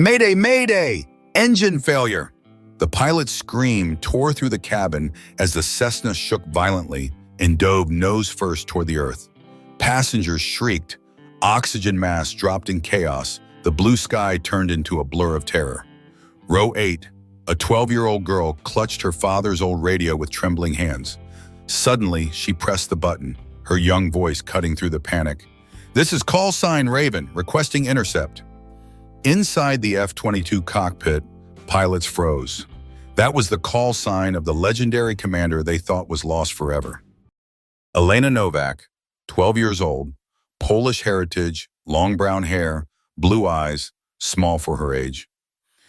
Mayday, Mayday! Engine failure! The pilot's scream tore through the cabin as the Cessna shook violently and dove nose first toward the earth. Passengers shrieked. Oxygen masks dropped in chaos. The blue sky turned into a blur of terror. Row 8. A 12-year-old girl clutched her father's old radio with trembling hands. Suddenly, she pressed the button, her young voice cutting through the panic. "This is call sign Raven, requesting intercept." Inside the F-22 cockpit, pilots froze. That was the call sign of the legendary commander they thought was lost forever. Elena Novak, 12 years old, Polish heritage, long brown hair, blue eyes, small for her age.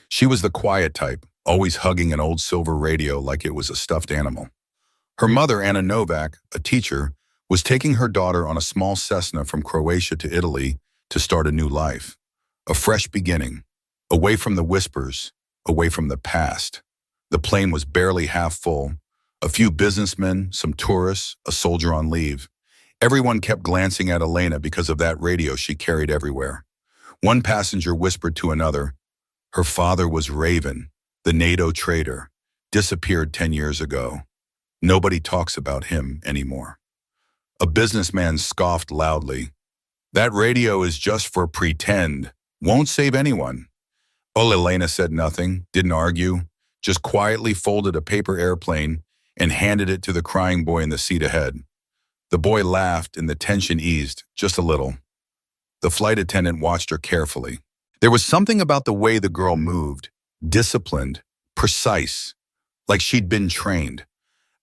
She was the quiet type, always hugging an old silver radio like it was a stuffed animal. Her mother, Anna Novak, a teacher, was taking her daughter on a small Cessna from Croatia to Italy to start a new life. A fresh beginning, away from the whispers, away from the past. The plane was barely half full. A few businessmen, some tourists, a soldier on leave. Everyone kept glancing at Elena because of that radio she carried everywhere. One passenger whispered to another, her father was Raven, the NATO traitor, disappeared 10 years ago. Nobody talks about him anymore. A businessman scoffed loudly. That radio is just for pretend. Won't save anyone. Oh, Elena said nothing, didn't argue, just quietly folded a paper airplane and handed it to the crying boy in the seat ahead. The boy laughed and the tension eased, just a little. The flight attendant watched her carefully. There was something about the way the girl moved, disciplined, precise, like she'd been trained.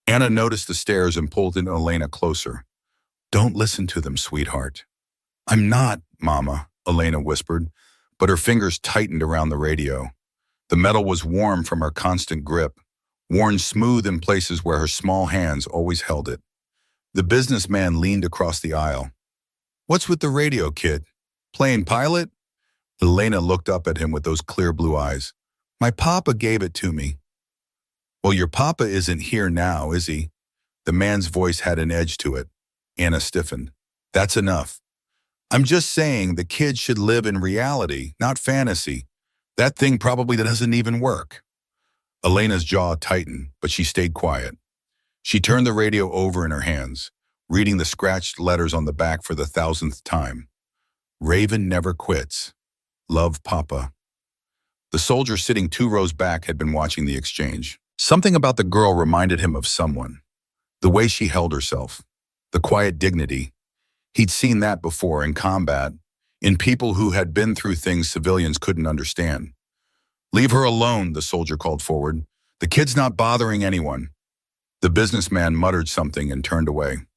Anna noticed the stares and pulled in Elena closer. "Don't listen to them, sweetheart." "I'm not, Mama," Elena whispered, but her fingers tightened around the radio. The metal was warm from her constant grip, worn smooth in places where her small hands always held it. The businessman leaned across the aisle. "What's with the radio, kid? Playing pilot?" Elena looked up at him with those clear blue eyes. "My papa gave it to me." "Well, your papa isn't here now, is he?" The man's voice had an edge to it. Anna stiffened. "That's enough. I'm just saying the kid should live in reality, not fantasy. That thing probably doesn't even work." Elena's jaw tightened, but she stayed quiet. She turned the radio over in her hands, reading the scratched letters on the back for the 1,000th time. "Raven never quits. Love, Papa." The soldier sitting 2 rows back had been watching the exchange. Something about the girl reminded him of someone. The way she held herself, the quiet dignity. He'd seen that before in combat, in people who had been through things civilians couldn't understand. "Leave her alone," the soldier called forward. "The kid's not bothering anyone." The businessman muttered something and turned away.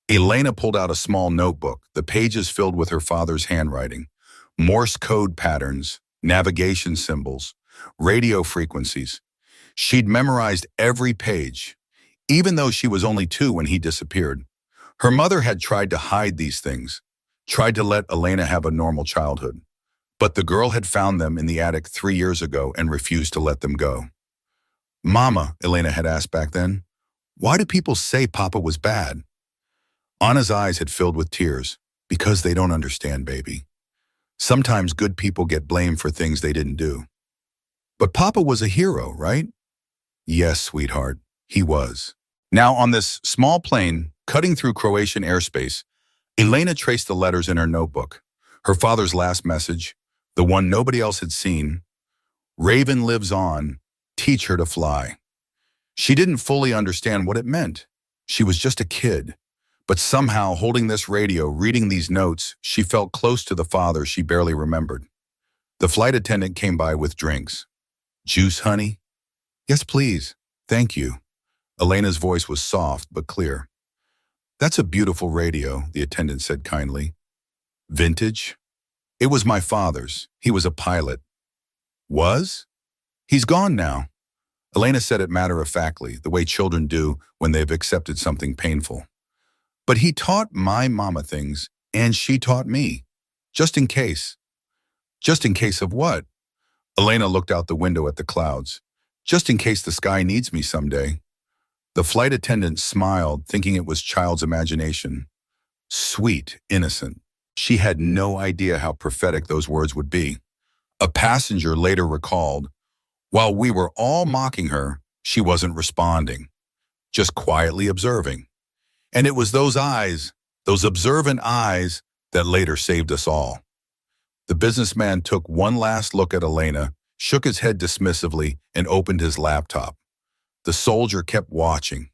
Elena pulled out a small notebook, the pages filled with her father's handwriting. Morse code patterns, navigation symbols, radio frequencies. She'd memorized every page, even though she was only 2 when he disappeared. Her mother had tried to hide these things, tried to let Elena have a normal childhood. But the girl had found them in the attic 3 years ago and refused to let them go. "Mama," Elena had asked back then, "why do people say Papa was bad?" Anna's eyes had filled with tears. "Because they don't understand, baby. Sometimes good people get blamed for things they didn't do." "But Papa was a hero, right?" "Yes, sweetheart, he was." Now on this small plane, cutting through Croatian airspace, Elena traced the letters in her notebook. Her father's last message, the one nobody else had seen. "Raven lives on. Teach her to fly." She didn't fully understand what it meant. She was just a kid. But somehow, holding this radio, reading these notes, she felt close to the father she barely remembered. The flight attendant came by with drinks. "Juice, honey?" "Yes, please. Thank you." Elena's voice was soft but clear. "That's a beautiful radio," the attendant said kindly. "Vintage?" "It was my father's. He was a pilot." "Was?" "He's gone now." Elena said it matter-of-factly, the way children do when they've accepted something painful. "But he taught my mama things, and she taught me. Just in case." "Just in case of what?" Elena looked out the window at the clouds. "Just in case the sky needs me someday." The flight attendant smiled, thinking it was child's imagination. Sweet, innocent. She had no idea how prophetic those words would be. A passenger later recalled, while we were all mocking her, she wasn't responding, just quietly observing. And it was those eyes, those observant eyes, that later saved us all. The businessman took one last look at Elena, shook his head dismissively, and opened his laptop. The soldier kept watching.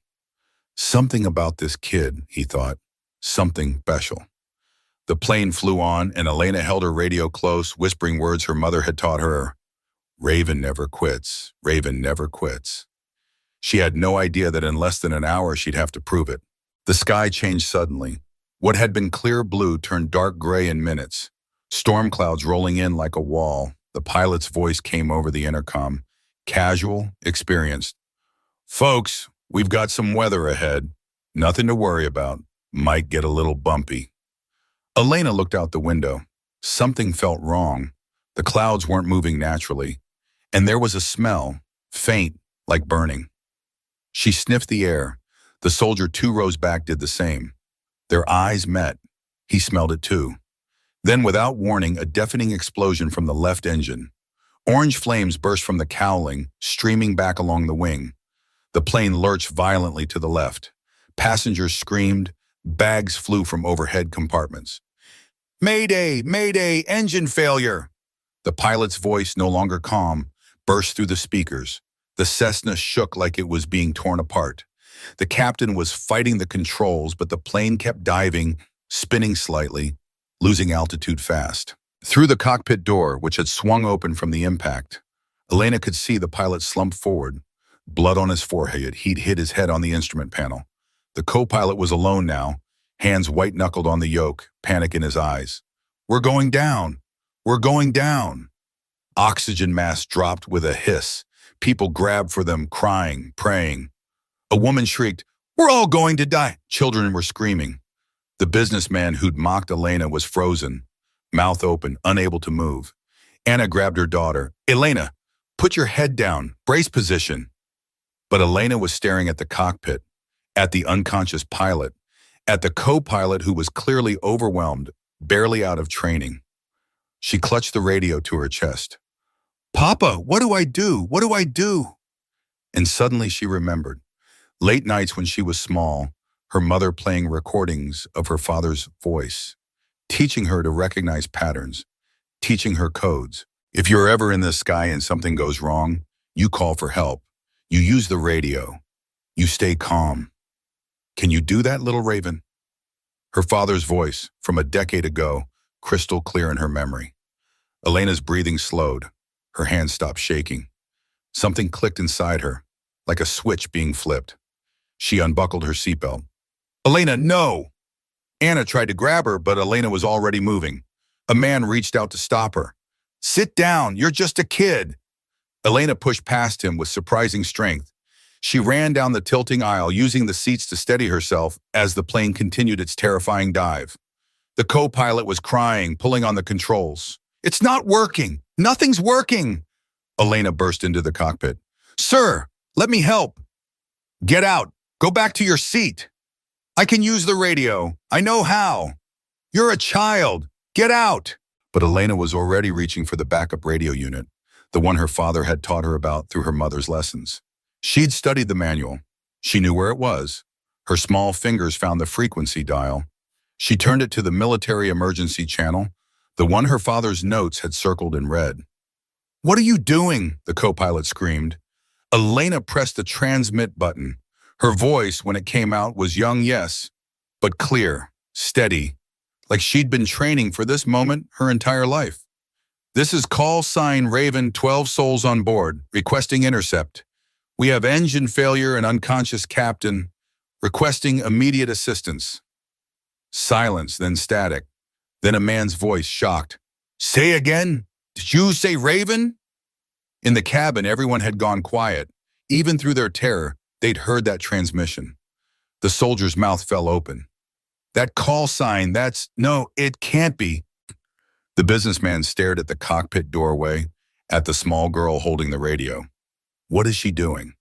Something about this kid, he thought. Something special. The plane flew on, and Elena held her radio close, whispering words her mother had taught her. Raven never quits. Raven never quits. She had no idea that in less than an hour she'd have to prove it. The sky changed suddenly. What had been clear blue turned dark gray in minutes. Storm clouds rolling in like a wall. The pilot's voice came over the intercom. Casual, experienced. Folks, we've got some weather ahead. Nothing to worry about. Might get a little bumpy. Elena looked out the window. Something felt wrong. The clouds weren't moving naturally. And there was a smell, faint, like burning. She sniffed the air. The soldier 2 rows back did the same. Their eyes met. He smelled it too. Then, without warning, a deafening explosion from the left engine. Orange flames burst from the cowling, streaming back along the wing. The plane lurched violently to the left. Passengers screamed. Bags flew from overhead compartments. Mayday! Mayday! Engine failure! The pilot's voice, no longer calm, burst through the speakers. The Cessna shook like it was being torn apart. The captain was fighting the controls, but the plane kept diving, spinning slightly, losing altitude fast. Through the cockpit door, which had swung open from the impact, Elena could see the pilot slump forward. Blood on his forehead, he'd hit his head on the instrument panel. The co-pilot was alone now, hands white-knuckled on the yoke, panic in his eyes. We're going down! We're going down! Oxygen masks dropped with a hiss. People grabbed for them, crying, praying. A woman shrieked, "We're all going to die!" Children were screaming. The businessman who'd mocked Elena was frozen, mouth open, unable to move. Anna grabbed her daughter. "Elena, put your head down, brace position." But Elena was staring at the cockpit, at the unconscious pilot, at the co-pilot who was clearly overwhelmed, barely out of training. She clutched the radio to her chest. "Papa, what do I do? What do I do?" And suddenly she remembered. Late nights when she was small, her mother playing recordings of her father's voice, teaching her to recognize patterns, teaching her codes. If you're ever in the sky and something goes wrong, you call for help. You use the radio. You stay calm. Can you do that, little Raven? Her father's voice, from a decade ago, crystal clear in her memory. Elena's breathing slowed. Her hands stopped shaking. Something clicked inside her, like a switch being flipped. She unbuckled her seatbelt. "Elena, no!" Anna tried to grab her, but Elena was already moving. A man reached out to stop her. "Sit down, you're just a kid." Elena pushed past him with surprising strength. She ran down the tilting aisle, using the seats to steady herself as the plane continued its terrifying dive. The co-pilot was crying, pulling on the controls. "It's not working! Nothing's working!" Elena burst into the cockpit. "Sir, let me help." "Get out! Go back to your seat!" "I can use the radio. I know how." "You're a child. Get out!" But Elena was already reaching for the backup radio unit, the one her father had taught her about through her mother's lessons. She'd studied the manual. She knew where it was. Her small fingers found the frequency dial. She turned it to the military emergency channel, the one her father's notes had circled in red. "What are you doing?" the co-pilot screamed. Elena pressed the transmit button. Her voice, when it came out, was young, yes, but clear, steady, like she'd been training for this moment her entire life. "This is call sign Raven, 12 souls on board, requesting intercept. We have engine failure and unconscious captain, requesting immediate assistance." Silence, then static. Then a man's voice, shocked. "Say again? Did you say Raven?" In the cabin, everyone had gone quiet. Even through their terror, they'd heard that transmission. The soldier's mouth fell open. "That call sign, no, it can't be." The businessman stared at the cockpit doorway, at the small girl holding the radio. What is she doing?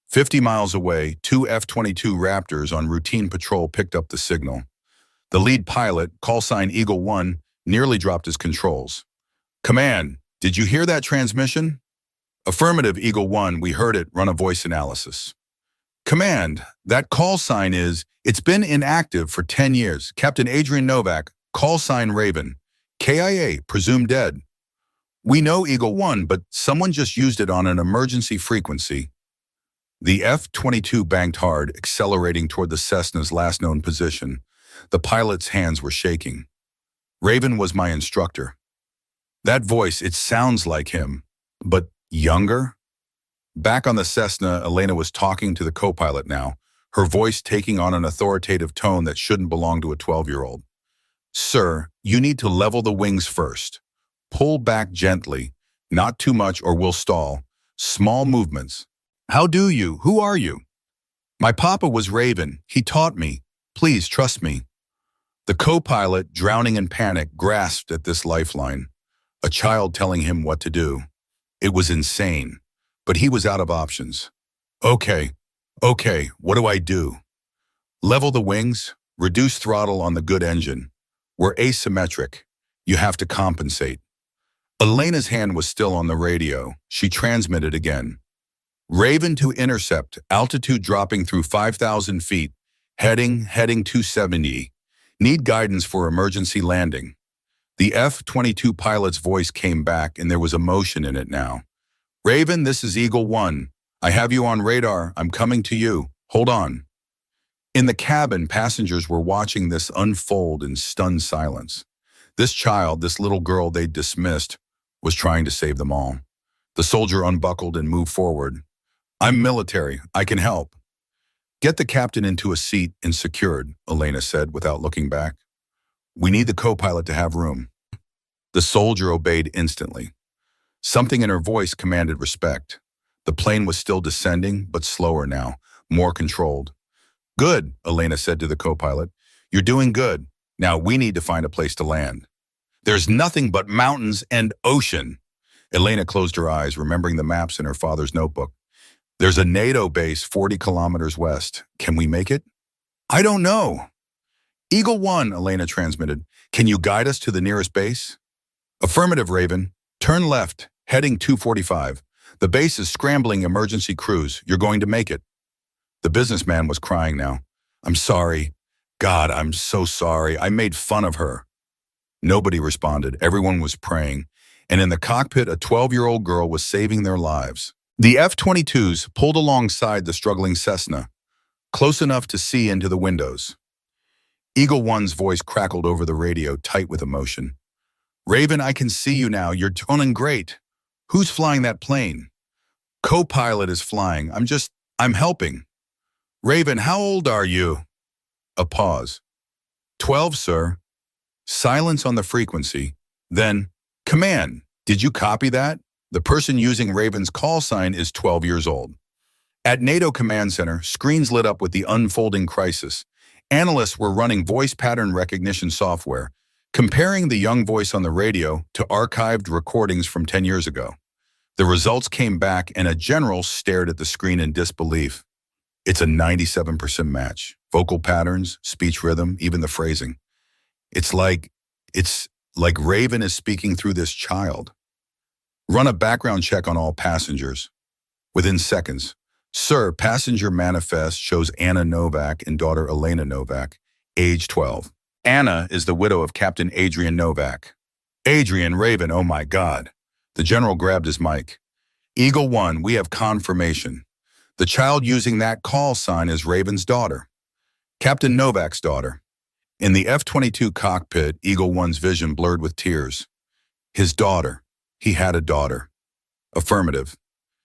50 miles away, 2 F-22 Raptors on routine patrol picked up the signal. The lead pilot, call sign Eagle 1, nearly dropped his controls. "Command, Did you hear that transmission? Affirmative, Eagle 1, we heard it. Run a voice analysis. Command, that call sign it's been inactive for 10 years. Captain Adrian Novak, call sign Raven. KIA, presumed dead. We know Eagle 1, but someone just used it on an emergency frequency. The F-22 banked hard, accelerating toward the Cessna's last known position. The pilot's hands were shaking. Raven was my instructor. That voice, it sounds like him, but younger? Back on the Cessna, Elena was talking to the co-pilot now, her voice taking on an authoritative tone that shouldn't belong to a 12-year-old. Sir, you need to level the wings first. Pull back gently, not too much or we'll stall. Small movements. How do you? Who are you? My papa was Raven. He taught me. Please trust me. The co-pilot, drowning in panic, grasped at this lifeline. A child telling him what to do. It was insane, but he was out of options. Okay, what do I do? Level the wings, reduce throttle on the good engine. We're asymmetric. You have to compensate. Elena's hand was still on the radio. She transmitted again. Raven to intercept, altitude dropping through 5,000 feet, heading 270. Need guidance for emergency landing. The F-22 pilot's voice came back and there was emotion in it now. Raven, this is Eagle 1. I have you on radar. I'm coming to you. Hold on. In the cabin, passengers were watching this unfold in stunned silence. This child, this little girl they'd dismissed, was trying to save them all. The soldier unbuckled and moved forward. I'm military. I can help. Get the captain into a seat and secured, Elena said without looking back. We need the co-pilot to have room. The soldier obeyed instantly. Something in her voice commanded respect. The plane was still descending, but slower now, more controlled. Good, Elena said to the co-pilot. You're doing good. Now we need to find a place to land. There's nothing but mountains and ocean. Elena closed her eyes, remembering the maps in her father's notebook. There's a NATO base 40 kilometers west. Can we make it? I don't know. Eagle 1, Elena transmitted. Can you guide us to the nearest base? Affirmative, Raven. Turn left, heading 245. The base is scrambling emergency crews. You're going to make it. The businessman was crying now. I'm sorry. God, I'm so sorry. I made fun of her. Nobody responded. Everyone was praying. And in the cockpit, a 12-year-old girl was saving their lives. The F-22s pulled alongside the struggling Cessna, close enough to see into the windows. Eagle 1's voice crackled over the radio, tight with emotion. Raven, I can see you now. You're doing great. Who's flying that plane? Co-pilot is flying. I'm helping. Raven, how old are you? A pause. 12, sir. Silence on the frequency. Then, command. Did you copy that? The person using Raven's call sign is 12 years old. At NATO Command Center, screens lit up with the unfolding crisis. Analysts were running voice pattern recognition software, comparing the young voice on the radio to archived recordings from 10 years ago. The results came back and a general stared at the screen in disbelief. It's a 97% match. Vocal patterns, speech rhythm, even the phrasing. It's like Raven is speaking through this child. Run a background check on all passengers. Within seconds, sir, passenger manifest shows Anna Novak and daughter Elena Novak, age 12. Anna is the widow of Captain Adrian Novak. Adrian, Raven, oh my God. The general grabbed his mic. Eagle 1, we have confirmation. The child using that call sign is Raven's daughter, Captain Novak's daughter. In the F-22 cockpit, Eagle 1's vision blurred with tears. His daughter. He had a daughter. Affirmative.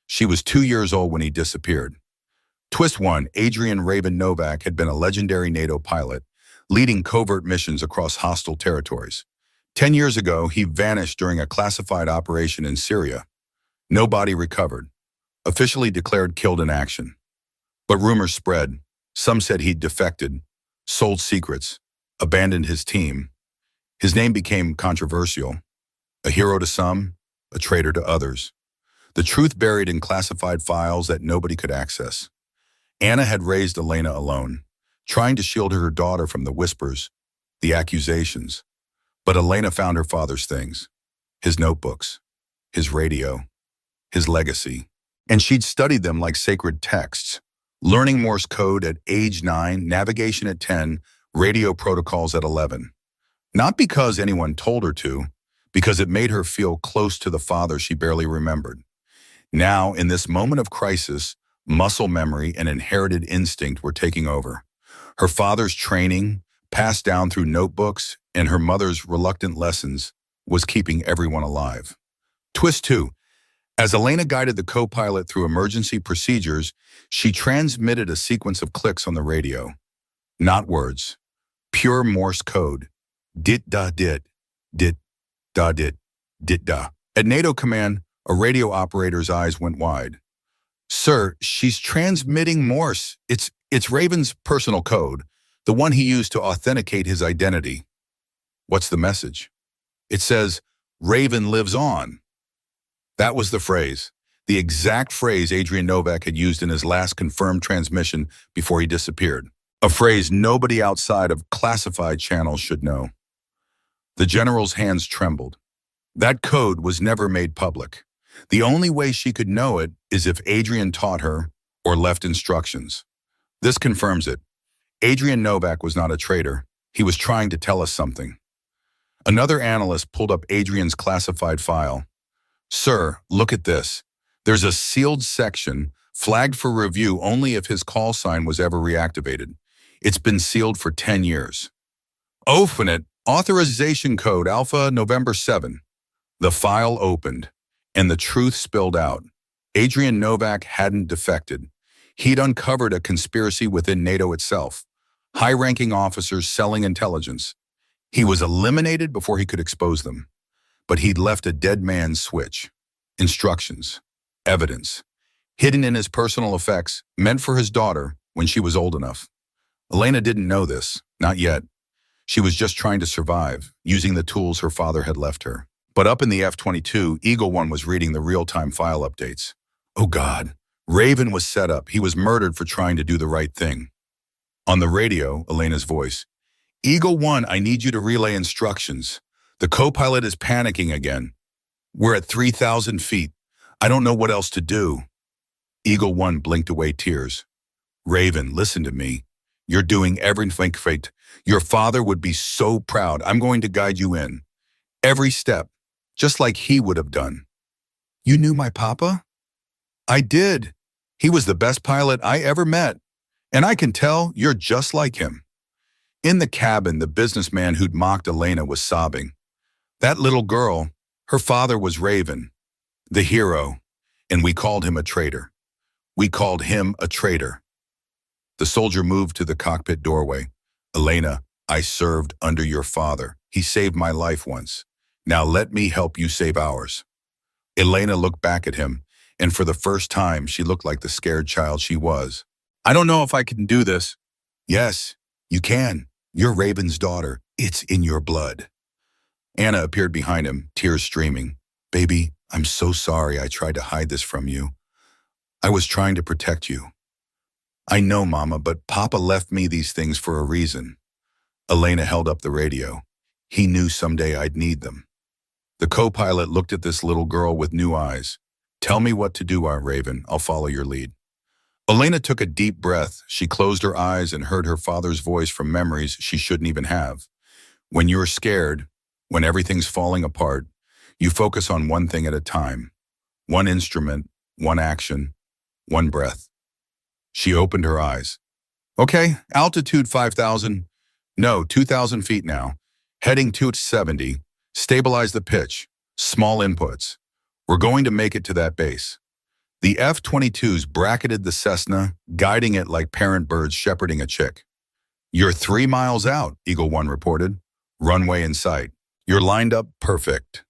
She was 2 years old when he disappeared. Twist 1, Adrian Raven Novak had been a legendary NATO pilot, leading covert missions across hostile territories. 10 years ago, he vanished during a classified operation in Syria. No body recovered. Officially declared killed in action. But rumors spread. Some said he'd defected, sold secrets, abandoned his team. His name became controversial. A hero to some, a traitor to others. The truth buried in classified files that nobody could access. Anna had raised Elena alone, trying to shield her daughter from the whispers, the accusations. But Elena found her father's things, his notebooks, his radio, his legacy. And she'd studied them like sacred texts, learning Morse code at age 9, navigation at 10, radio protocols at 11. Not because anyone told her to, because it made her feel close to the father she barely remembered. Now, in this moment of crisis, muscle memory and inherited instinct were taking over. Her father's training, passed down through notebooks, and her mother's reluctant lessons was keeping everyone alive. Twist 2. As Elena guided the co-pilot through emergency procedures, she transmitted a sequence of clicks on the radio. Not words. Pure Morse code. Dit-da-dit, dit-da-dit, dit-da. At NATO command, a radio operator's eyes went wide. Sir, she's transmitting Morse. It's Raven's personal code, the one he used to authenticate his identity. What's the message? It says, Raven lives on. That was the phrase, the exact phrase Adrian Novak had used in his last confirmed transmission before he disappeared. A phrase nobody outside of classified channels should know. The general's hands trembled. That code was never made public. The only way she could know it is if Adrian taught her or left instructions. This confirms it. Adrian Novak was not a traitor. He was trying to tell us something. Another analyst pulled up Adrian's classified file. Sir, look at this. There's a sealed section flagged for review only if his call sign was ever reactivated. It's been sealed for 10 years. Open it. Authorization code Alpha November 7. The file opened, and the truth spilled out. Adrian Novak hadn't defected. He'd uncovered a conspiracy within NATO itself. High-ranking officers selling intelligence. He was eliminated before he could expose them. But he'd left a dead man's switch. Instructions. Evidence. Hidden in his personal effects, meant for his daughter when she was old enough. Elena didn't know this, not yet. She was just trying to survive, using the tools her father had left her. But up in the F-22, Eagle One was reading the real-time file updates. Oh God, Raven was set up. He was murdered for trying to do the right thing. On the radio, Elena's voice. Eagle One, I need you to relay instructions. The co-pilot is panicking again. We're at 3,000 feet. I don't know what else to do. Eagle One blinked away tears. Raven, listen to me. You're doing everything right. Your father would be so proud. I'm going to guide you in. Every step, just like he would have done. You knew my papa? I did. He was the best pilot I ever met. And I can tell you're just like him. In the cabin, the businessman who'd mocked Elena was sobbing. That little girl, her father was Raven, the hero, and we called him a traitor. We called him a traitor. The soldier moved to the cockpit doorway. Elena, I served under your father. He saved my life once. Now let me help you save ours. Elena looked back at him, and for the first time, she looked like the scared child she was. I don't know if I can do this. Yes, you can. You're Raven's daughter. It's in your blood. Anna appeared behind him, tears streaming. Baby, I'm so sorry I tried to hide this from you. I was trying to protect you. I know, Mama, but Papa left me these things for a reason. Elena held up the radio. He knew someday I'd need them. The co-pilot looked at this little girl with new eyes. Tell me what to do, Aunt Raven. I'll follow your lead. Elena took a deep breath. She closed her eyes and heard her father's voice from memories she shouldn't even have. When you're scared, when everything's falling apart, you focus on one thing at a time. One instrument, one action, one breath. She opened her eyes. Okay, altitude 5,000. No, 2,000 feet now. Heading 270. Stabilize the pitch. Small inputs. We're going to make it to that base. The F-22s bracketed the Cessna, guiding it like parent birds shepherding a chick. You're 3 miles out, Eagle One reported. Runway in sight. You're lined up perfect.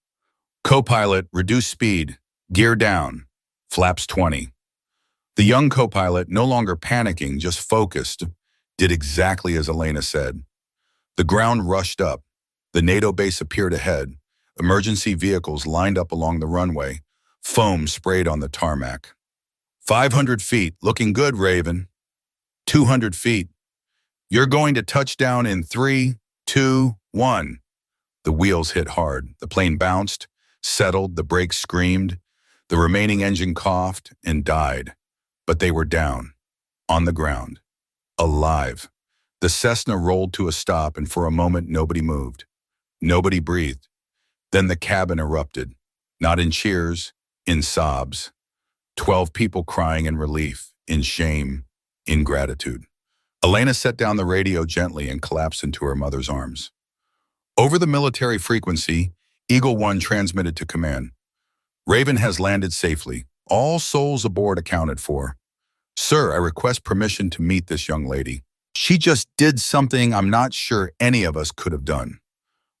Co-pilot, reduce speed. Gear down. Flaps 20. The young co-pilot, no longer panicking, just focused, did exactly as Elena said. The ground rushed up. The NATO base appeared ahead. Emergency vehicles lined up along the runway. Foam sprayed on the tarmac. 500 feet, looking good, Raven. 200 feet. You're going to touch down in 3, 2, 1. The wheels hit hard. The plane bounced, settled, the brakes screamed, the remaining engine coughed and died. But they were down, on the ground, alive. The Cessna rolled to a stop, and for a moment nobody moved. Nobody breathed. Then the cabin erupted, not in cheers, in sobs. 12 people crying in relief, in shame, in gratitude. Elena set down the radio gently and collapsed into her mother's arms. Over the military frequency, Eagle One transmitted to command. Raven has landed safely. All souls aboard accounted for. Sir, I request permission to meet this young lady. She just did something I'm not sure any of us could have done.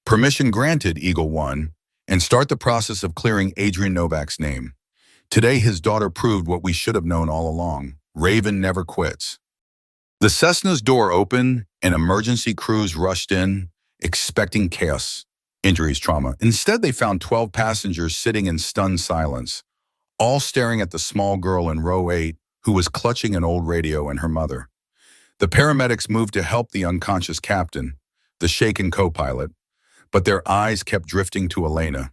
Permission granted, Eagle One, and start the process of clearing Adrian Novak's name. Today, his daughter proved what we should have known all along. Raven never quits. The Cessna's door opened, and emergency crews rushed in, expecting chaos, injuries, trauma. Instead, they found 12 passengers sitting in stunned silence, all staring at the small girl in row 8 who was clutching an old radio and her mother. The paramedics moved to help the unconscious captain, the shaken co-pilot, but their eyes kept drifting to Elena.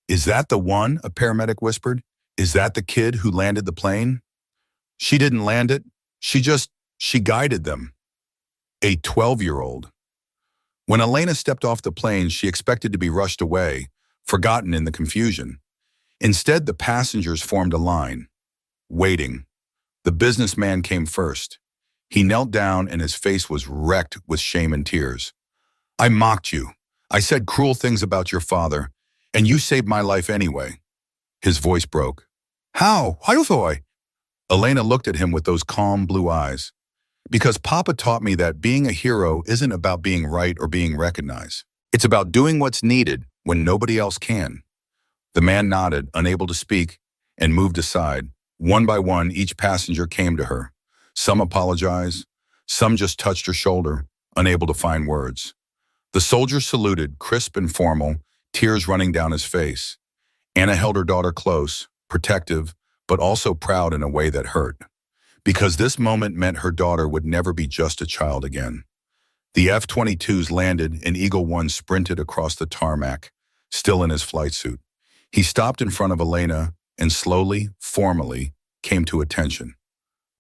Is that the one? A paramedic whispered. Is that the kid who landed the plane? She didn't land it. She guided them. A 12-year-old. When Elena stepped off the plane, she expected to be rushed away, forgotten in the confusion. Instead, the passengers formed a line, waiting. The businessman came first. He knelt down and his face was wrecked with shame and tears. I mocked you. I said cruel things about your father, and you saved my life anyway. His voice broke. How? How do I? Elena looked at him with those calm blue eyes. Because Papa taught me that being a hero isn't about being right or being recognized. It's about doing what's needed when nobody else can. The man nodded, unable to speak, and moved aside. One by one, each passenger came to her. Some apologized, some just touched her shoulder, unable to find words. The soldier saluted, crisp and formal, tears running down his face. Anna held her daughter close, protective, but also proud in a way that hurt. Because this moment meant her daughter would never be just a child again. The F-22s landed and Eagle One sprinted across the tarmac, still in his flight suit. He stopped in front of Elena and slowly, formally, came to attention.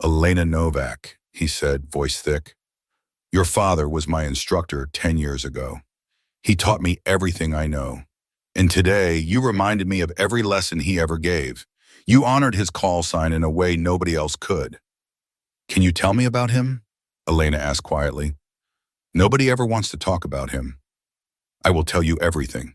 Elena Novak, he said, voice thick. Your father was my instructor 10 years ago. He taught me everything I know. And today, you reminded me of every lesson he ever gave. You honored his call sign in a way nobody else could. Can you tell me about him? Elena asked quietly. Nobody ever wants to talk about him. I will tell you everything.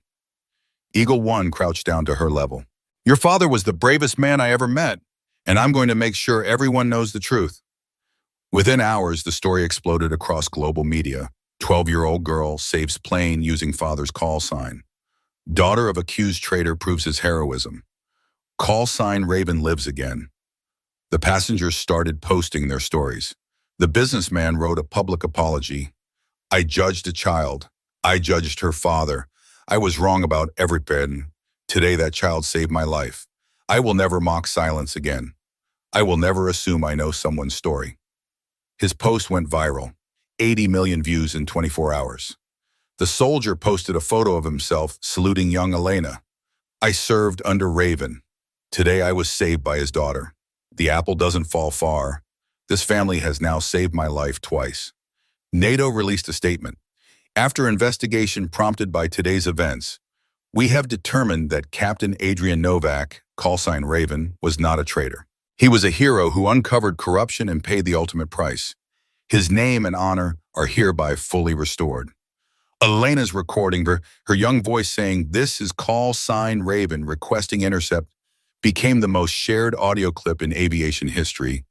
Eagle One crouched down to her level. Your father was the bravest man I ever met, and I'm going to make sure everyone knows the truth. Within hours, the story exploded across global media. 12-year-old girl saves plane using father's call sign. Daughter of accused traitor proves his heroism. Call sign Raven lives again. The passengers started posting their stories. The businessman wrote a public apology. I judged a child. I judged her father. I was wrong about everything. Today that child saved my life. I will never mock silence again. I will never assume I know someone's story. His post went viral. 80 million views in 24 hours. The soldier posted a photo of himself saluting young Elena. I served under Raven. Today I was saved by his daughter. The apple doesn't fall far. This family has now saved my life twice. NATO released a statement. After investigation prompted by today's events, we have determined that Captain Adrian Novak, call sign Raven, was not a traitor. He was a hero who uncovered corruption and paid the ultimate price. His name and honor are hereby fully restored. Elena's recording her young voice saying, "This is call sign Raven requesting intercept," became the most shared audio clip in aviation history.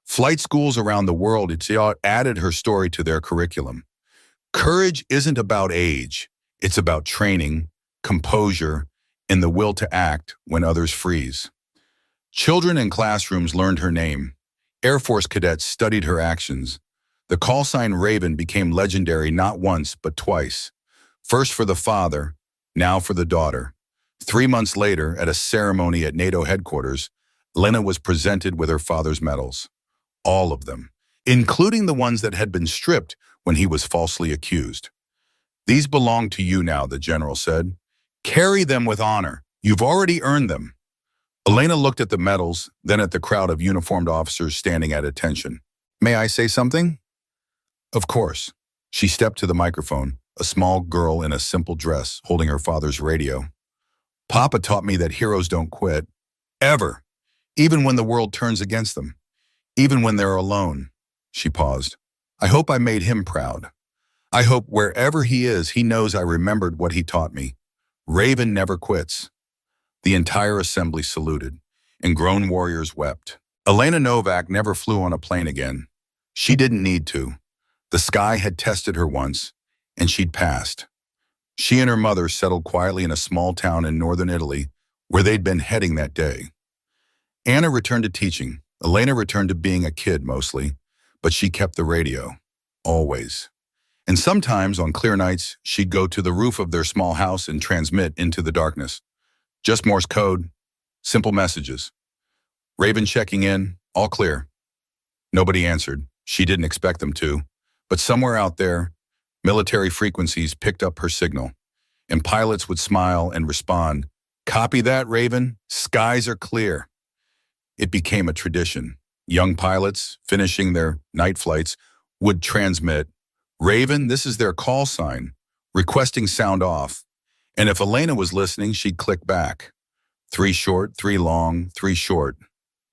Flight schools around the world added her story to their curriculum. Courage isn't about age. It's about training, composure, and the will to act when others freeze. Children in classrooms learned her name. Air Force cadets studied her actions. The call sign Raven became legendary not once but twice. First for the father, now for the daughter. 3 months later, at a ceremony at NATO headquarters, Elena was presented with her father's medals. All of them, including the ones that had been stripped when he was falsely accused. These belong to you now, the general said. Carry them with honor. You've already earned them. Elena looked at the medals, then at the crowd of uniformed officers standing at attention. May I say something? Of course. She stepped to the microphone, a small girl in a simple dress holding her father's radio. Papa taught me that heroes don't quit. Ever. Even when the world turns against them. Even when they're alone. She paused. I hope I made him proud. I hope wherever he is, he knows I remembered what he taught me. Raven never quits. The entire assembly saluted, and grown warriors wept. Elena Novak never flew on a plane again. She didn't need to. The sky had tested her once, and she'd passed. She and her mother settled quietly in a small town in northern Italy, where they'd been heading that day. Anna returned to teaching. Elena returned to being a kid mostly, but she kept the radio. Always. And sometimes, on clear nights, she'd go to the roof of their small house and transmit into the darkness. Just Morse code, simple messages. Raven checking in, all clear. Nobody answered. She didn't expect them to. But somewhere out there, military frequencies picked up her signal, and pilots would smile and respond, "Copy that, Raven. Skies are clear." It became a tradition. Young pilots, finishing their night flights, would transmit, "Raven, this is their call sign, requesting sound off." And if Elena was listening, she'd click back. 3 short, 3 long, 3 short.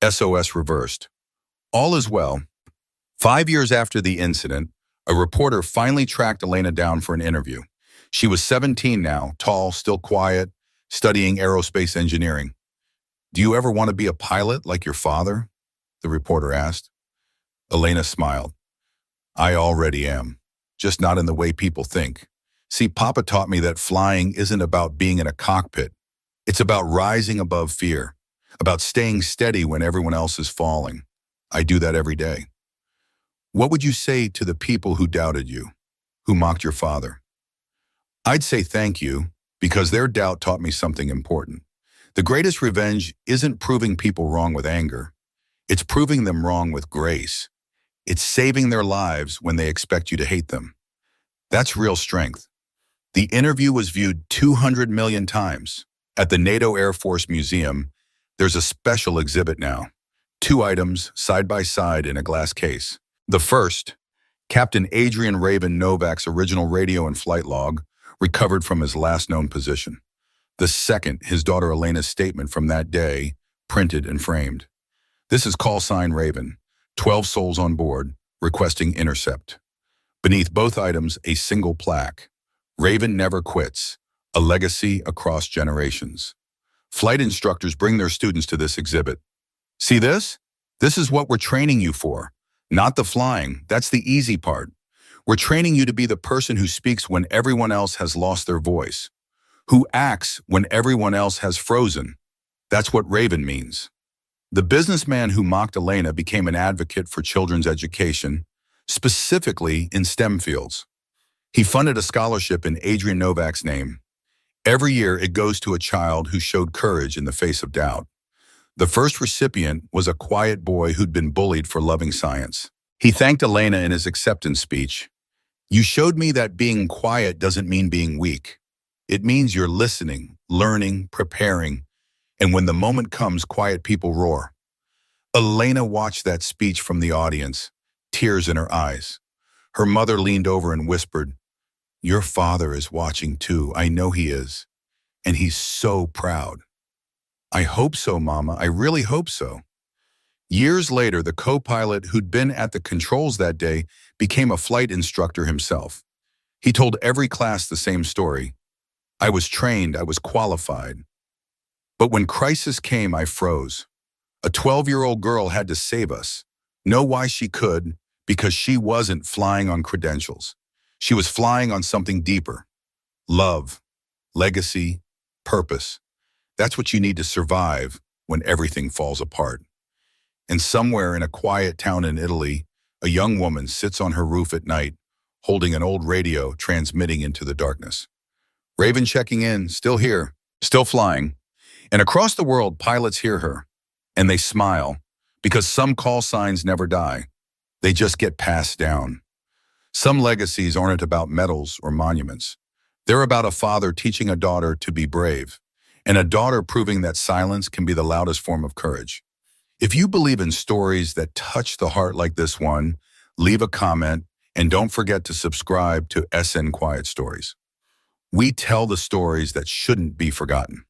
SOS reversed. All is well. 5 years after the incident, a reporter finally tracked Elena down for an interview. She was 17 now, tall, still quiet, studying aerospace engineering. "Do you ever want to be a pilot like your father?" the reporter asked. Elena smiled. "I already am, just not in the way people think. See, Papa taught me that flying isn't about being in a cockpit. It's about rising above fear, about staying steady when everyone else is falling. I do that every day." What would you say to the people who doubted you, who mocked your father? I'd say thank you, because their doubt taught me something important. The greatest revenge isn't proving people wrong with anger. It's proving them wrong with grace. It's saving their lives when they expect you to hate them. That's real strength. The interview was viewed 200 million times. At the NATO Air Force Museum, there's a special exhibit now. 2 items side by side in a glass case. The first, Captain Adrian Raven Novak's original radio and flight log, recovered from his last known position. The second, his daughter Elena's statement from that day, printed and framed. This is call sign Raven, 12 souls on board, requesting intercept. Beneath both items, a single plaque. Raven never quits, a legacy across generations. Flight instructors bring their students to this exhibit. See this? This is what we're training you for. Not the flying, that's the easy part. We're training you to be the person who speaks when everyone else has lost their voice, who acts when everyone else has frozen. That's what Raven means. The businessman who mocked Elena became an advocate for children's education, specifically in STEM fields. He funded a scholarship in Adrian Novak's name. Every year, it goes to a child who showed courage in the face of doubt. The first recipient was a quiet boy who'd been bullied for loving science. He thanked Elena in his acceptance speech. "You showed me that being quiet doesn't mean being weak. It means you're listening, learning, preparing, and when the moment comes, quiet people roar." Elena watched that speech from the audience, tears in her eyes. Her mother leaned over and whispered, "Your father is watching too. I know he is. And he's so proud." "I hope so, Mama. I really hope so." Years later, the co-pilot who'd been at the controls that day became a flight instructor himself. He told every class the same story. "I was trained, I was qualified. But when crisis came, I froze. A 12-year-old girl had to save us. Know why she could? Because she wasn't flying on credentials. She was flying on something deeper. Love, legacy, purpose. That's what you need to survive when everything falls apart." And somewhere in a quiet town in Italy, a young woman sits on her roof at night, holding an old radio transmitting into the darkness. Raven checking in, still here, still flying. And across the world, pilots hear her, and they smile, because some call signs never die. They just get passed down. Some legacies aren't about medals or monuments. They're about a father teaching a daughter to be brave, and a daughter proving that silence can be the loudest form of courage. If you believe in stories that touch the heart like this one, leave a comment and don't forget to subscribe to SN Quiet Stories. We tell the stories that shouldn't be forgotten.